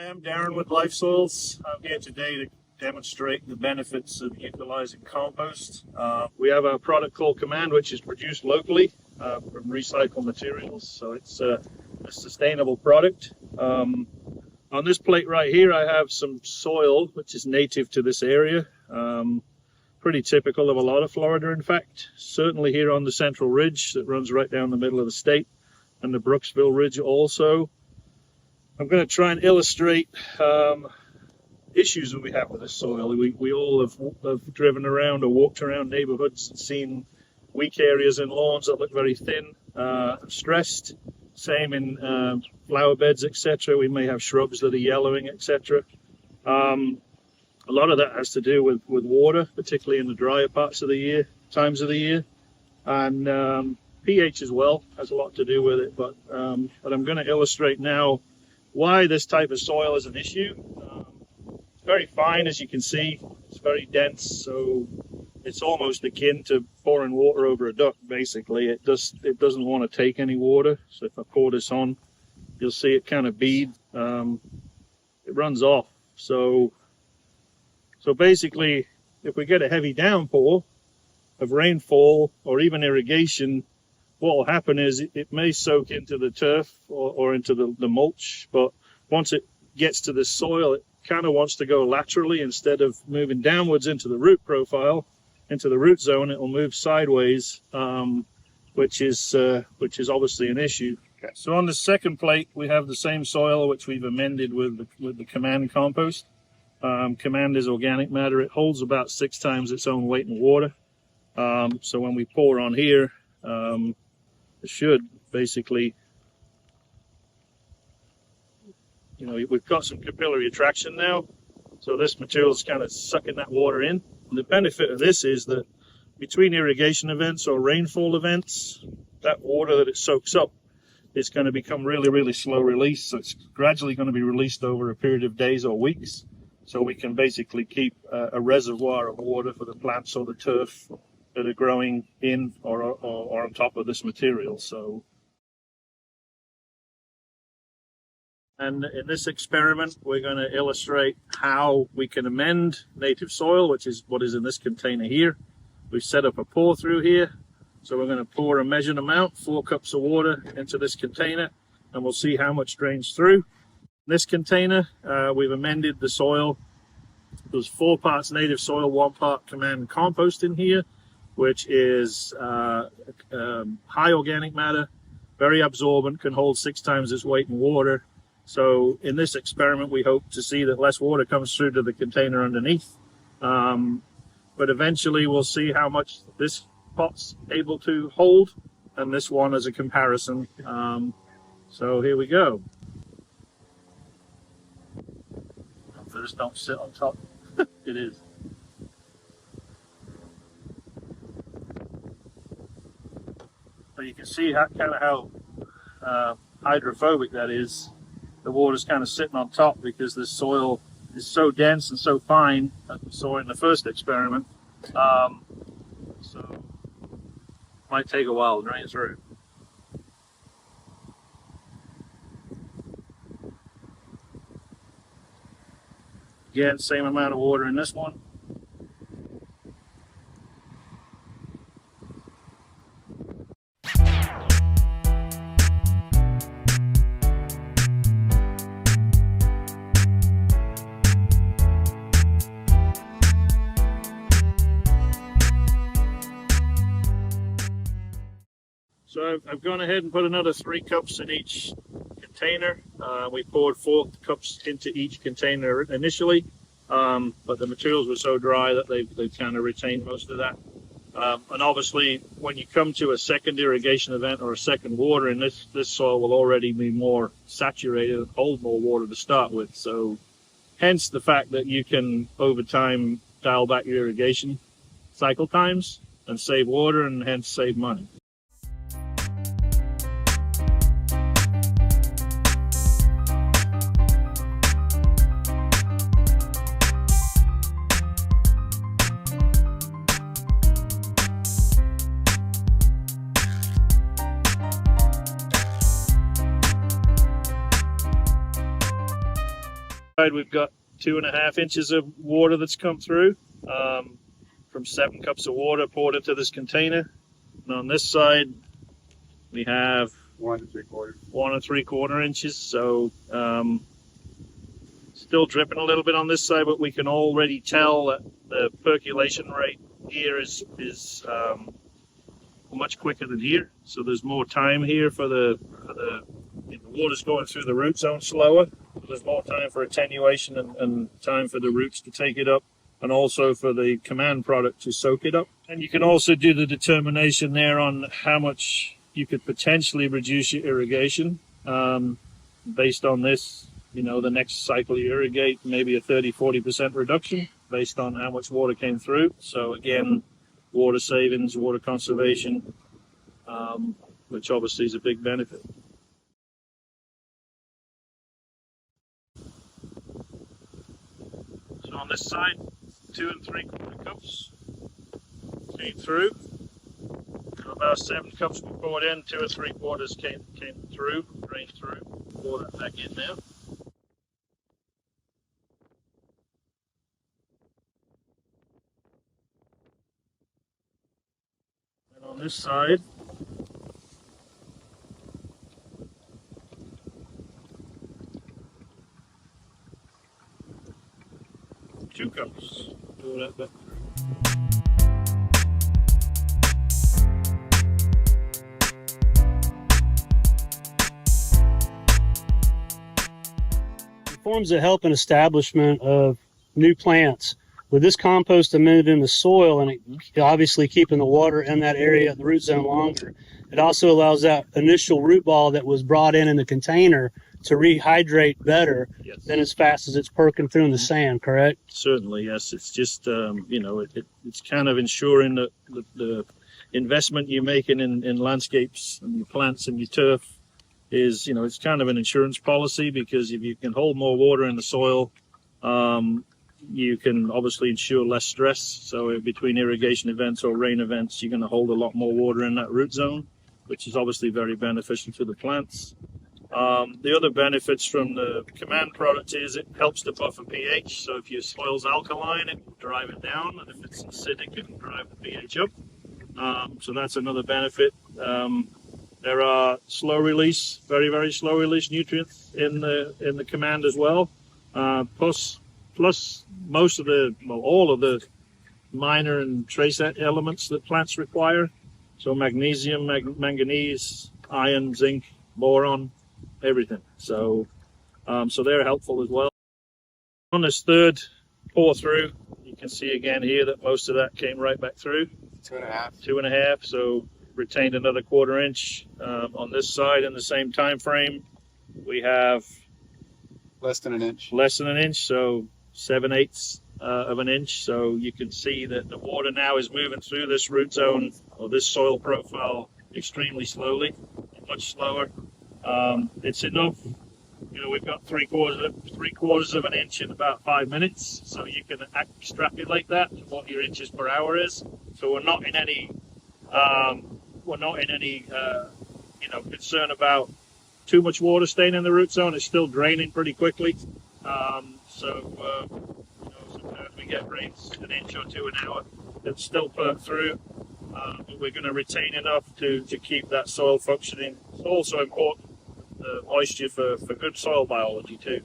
Hi, I'm Darren with LifeSoils. I'm here today to demonstrate the benefits of utilizing compost. We have a product called Command, which is produced locally from recycled materials, so it's a sustainable product. On this plate right here, I have some soil which is native to this area. Pretty typical of a lot of Florida, in fact. Certainly here on the Central Ridge that runs right down the middle of the state, and the Brooksville Ridge also. I'm going to try and illustrate issues that we have with this soil. We all have driven around or walked around neighborhoods and seen weak areas in lawns that look very thin, stressed. Same in flower beds, etc. We may have shrubs that are yellowing, etc. A lot of that has to do with water, particularly in the drier parts of the year, times of the year, and pH as well has a lot to do with it. But I'm going to illustrate now why this type of soil is an issue. It's very fine, as you can see. It's very dense, so it's almost akin to pouring water over a duck. Basically, it doesn't want to take any water. So if I pour this on, you'll see it kind of bead. It runs off. So basically, if we get a heavy downpour of rainfall or even irrigation, what will happen is it may soak into the turf or into the mulch, but once it gets to the soil, it kind of wants to go laterally instead of moving downwards into the root profile, into the root zone. It will move sideways, which is obviously an issue. Okay. So on the second plate, we have the same soil which we've amended with the Command compost. Command is organic matter. It holds about 6 times its own weight in water. So when we pour on here, it should basically, we've got some capillary attraction now. So this material is kind of sucking that water in. And the benefit of this is that between irrigation events or rainfall events, that water that it soaks up is going to become really, really slow release. So it's gradually going to be released over a period of days or weeks. So we can basically keep a reservoir of water for the plants or the turf that are growing in or on top of this material. So, and in this experiment, we're going to illustrate how we can amend native soil, which is what is in this container here. We've set up a pour through here. So we're going to pour a measured amount, 4 cups of water into this container, and we'll see how much drains through. This container, we've amended the soil. There's 4 parts native soil, 1 part Command compost in here, which is high organic matter, very absorbent, can hold 6 times its weight in water. So in this experiment, we hope to see that less water comes through to the container underneath. But eventually we'll see how much this pot's able to hold, and this one as a comparison. So here we go. Hopefully this don't sit on top. It is. So you can see how hydrophobic that is. The water's kind of sitting on top because this soil is so dense and so fine, as we saw in the first experiment. So it might take a while to drain through. Again, same amount of water in this one. So I've gone ahead and put another 3 cups in each container. We poured 4 cups into each container initially, but the materials were so dry that they've kind of retained most of that. And obviously, when you come to a second irrigation event or a second watering, this soil will already be more saturated and hold more water to start with. So hence the fact that you can, over time, dial back your irrigation cycle times and save water and hence save money. We've got 2.5 inches of water that's come through from 7 cups of water poured into this container. And on this side, we have 1 3/4. 1 3/4 inches. So still dripping a little bit on this side, but we can already tell that the percolation rate here is much quicker than here. So there's more time here for the water's going through the root zone slower. There's more time for attenuation and time for the roots to take it up, and also for the command product to soak it up. And you can also do the determination there on how much you could potentially reduce your irrigation based on this. You know, the next cycle you irrigate, maybe a 30-40% reduction based on how much water came through. So again, water savings, water conservation, which obviously is a big benefit. So on this side, 2 3/4 cups came through. So about 7 cups were poured in, 2 3/4 came through, drained through. Pour that back in now. And on this side, two cups. Pour that back through. Forms of help and establishment of new plants. With this compost embedded in the soil and it obviously keeping the water in that area, the root zone longer, it also allows that initial root ball that was brought in the container to rehydrate better than as fast as it's perking through in the sand, correct? Certainly, yes. It's just, it's kind of ensuring that the investment you're making in landscapes and your plants and your turf is, it's kind of an insurance policy, because if you can hold more water in the soil, you can obviously ensure less stress. So between irrigation events or rain events, you're going to hold a lot more water in that root zone, which is obviously very beneficial to the plants. The other benefits from the command product is it helps to buffer pH. So if your soil's alkaline, it will drive it down, and if it's acidic, it can drive the pH up. So that's another benefit. There are slow release, very, very slow release nutrients in the command as well. Plus most of all of the minor and trace elements that plants require. So magnesium, manganese, iron, zinc, boron, everything. So they're helpful as well. On this third pour through, you can see again here that most of that came right back through. 2.5. 2.5. So retained another 1/4 inch on this side in the same time frame. We have Less than an inch. Less than an inch, so 7/8 of an inch. So you can see that the water now is moving through this root zone or this soil profile extremely slowly, much slower. It's enough. We've got 3/4 of an inch in about 5 minutes, so you can extrapolate that to what your inches per hour is. So we're not in any concern about too much water staying in the root zone. It's still draining pretty quickly. Sometimes we get rains 1 inch or 2 an hour. It's still perked through, but we're going to retain enough to keep that soil functioning. It's also important, the moisture for good soil biology too.